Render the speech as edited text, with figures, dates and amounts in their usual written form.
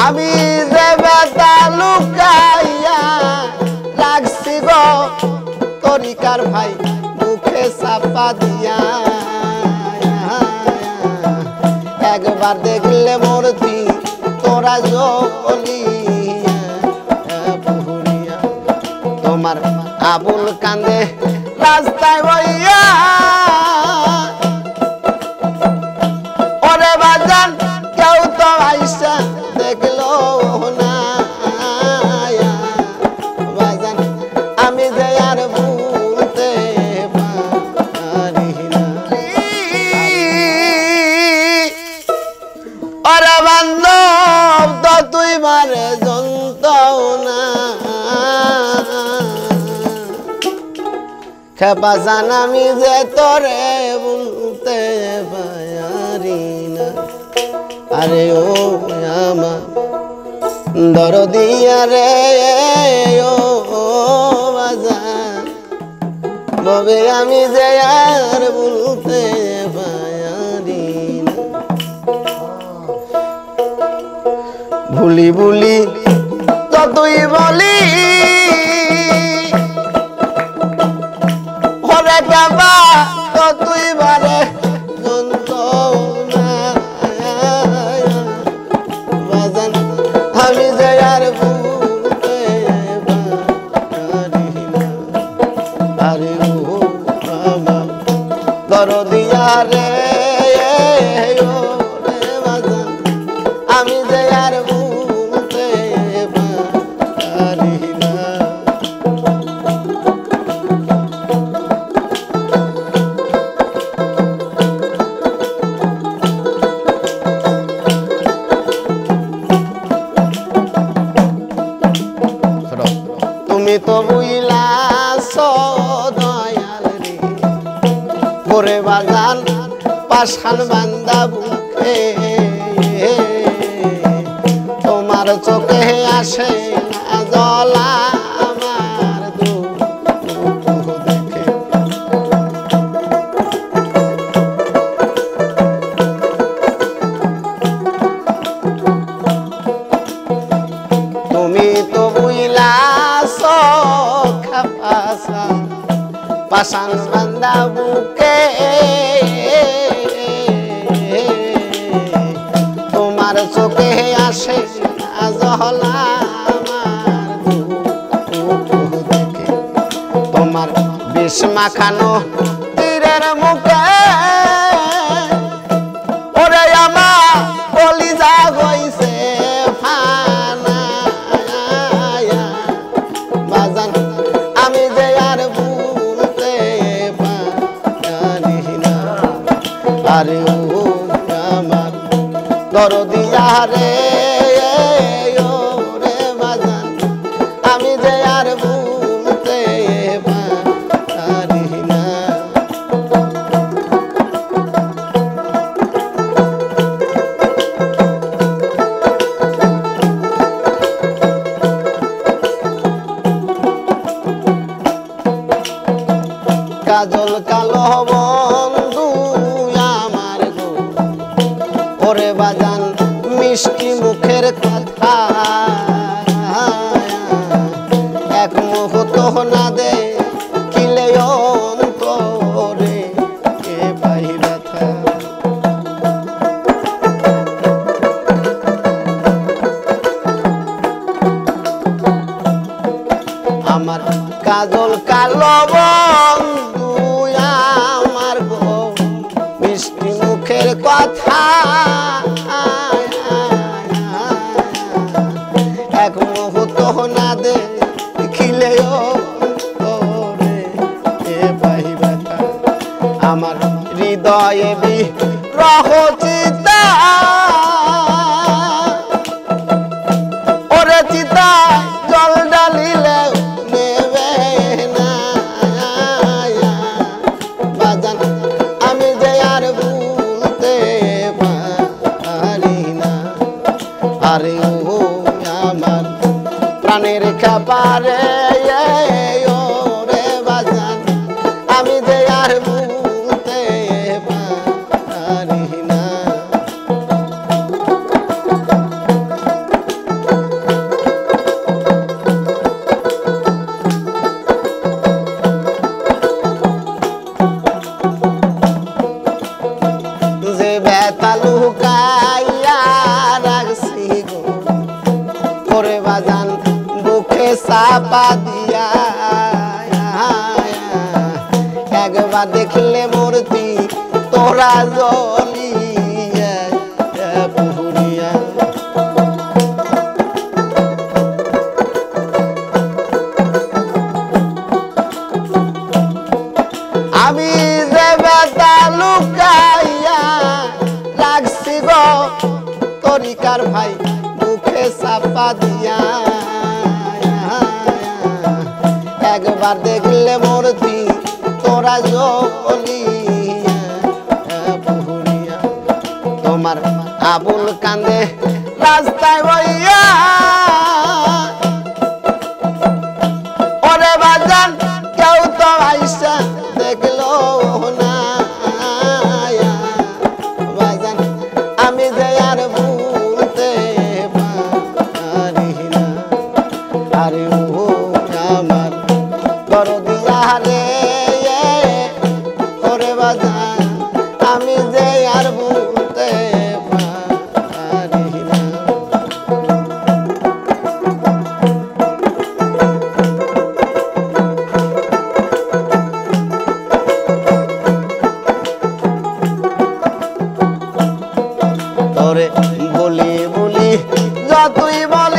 আমি যে ব্যথা লুকাইয়া রাখছি গো তরিকার ভাই মুখে চাপা দিয়া একবার দেখলে মূর্তি তোরা জলিয়া তোমার আবুল কান্দে রাস্তায় বইয়া ওরে বাজান কেউ তো আইসা দেখলো না বাজান আমি যে আর ভুলতে পারি না ওরে বান্ধব তো তুই মারে যন্ত্রণা বাজান আমি যে তোরে বলতে পারি না আরে ও আমার দরদিয়া রে ও বাজান ববে আমি যে আর বলতে পারি না ভুলি ভুলি তো তুই বলি বাবা তো তুই বারে যন্ত্রণা বাজান আমি যে আর ভুলতে পারি না আরে ও আমার দরদিয়া রে ও রে বাজান আমি যে আর ভুলতে পারি না তুমি তো বুইলাছ দয়াল রে ওরে বাজান পাষাণ বান্দা বুকে তোমার চোখে আসে না জলা আমার দুঃখ দেখে তুমি তো বুইলাছ পাষাণ বান্দা বুকে তোমার চোখে আসে না জলা আমার দুঃখ দেখে তোমার বিষ মাখানো তীরের মুখে ওরে আমার কলিজা হইছে ফানা বাজান আমি যে আর ভুলতে পারি না আরে ও আমার দরদিয়া রে ও রে বাজান আমি যে আর ভুলতে পারি না কাজল কালো বন্ধু আমার গো ওরে বাজান মিষ্টি মুখের কথা এক মুহূর্ত না দে কিলে অন্তরে কে পাই ব্যথা আমার কাজল কালো বন্ধু আমার গো মিষ্টি মুখের কথা এক মুহূর্ত না দে খিলেও তোরে এ পাই ব্যথা আমার হৃদয়ে বিরহ চিতা ওরে চিতা জল ডালিলে নেবে না বাজান আমি যে আর ভুলতে পারি না আরে ও আমার প্রাণের খাবারে ও রে বাজান আমি যে আর ভুলতে পারি না চাপা দিয়া একবার দেখলে মূর্তি তোরা জ্বলিয়া পুরিয়া আমি যে বেতা লুকাইয়া রাখছি গো তরিকার ভাই মুখে চাপা দিয়া একবার দেখলে মূর্তি তোরা জ্বলিয়া পুরিয়া তোমার আবুল কান্দে রাস্তায় বইয়া ওরে বাজান কেউ তো আইসা দেখলো না বাজান আমি যে আর ভুলতে পারি না আরে ও আমার দরদিয়া রে ওরে বাজান আমি যে আর ভুলতে পারি না তোরে বলি বলি যতই বল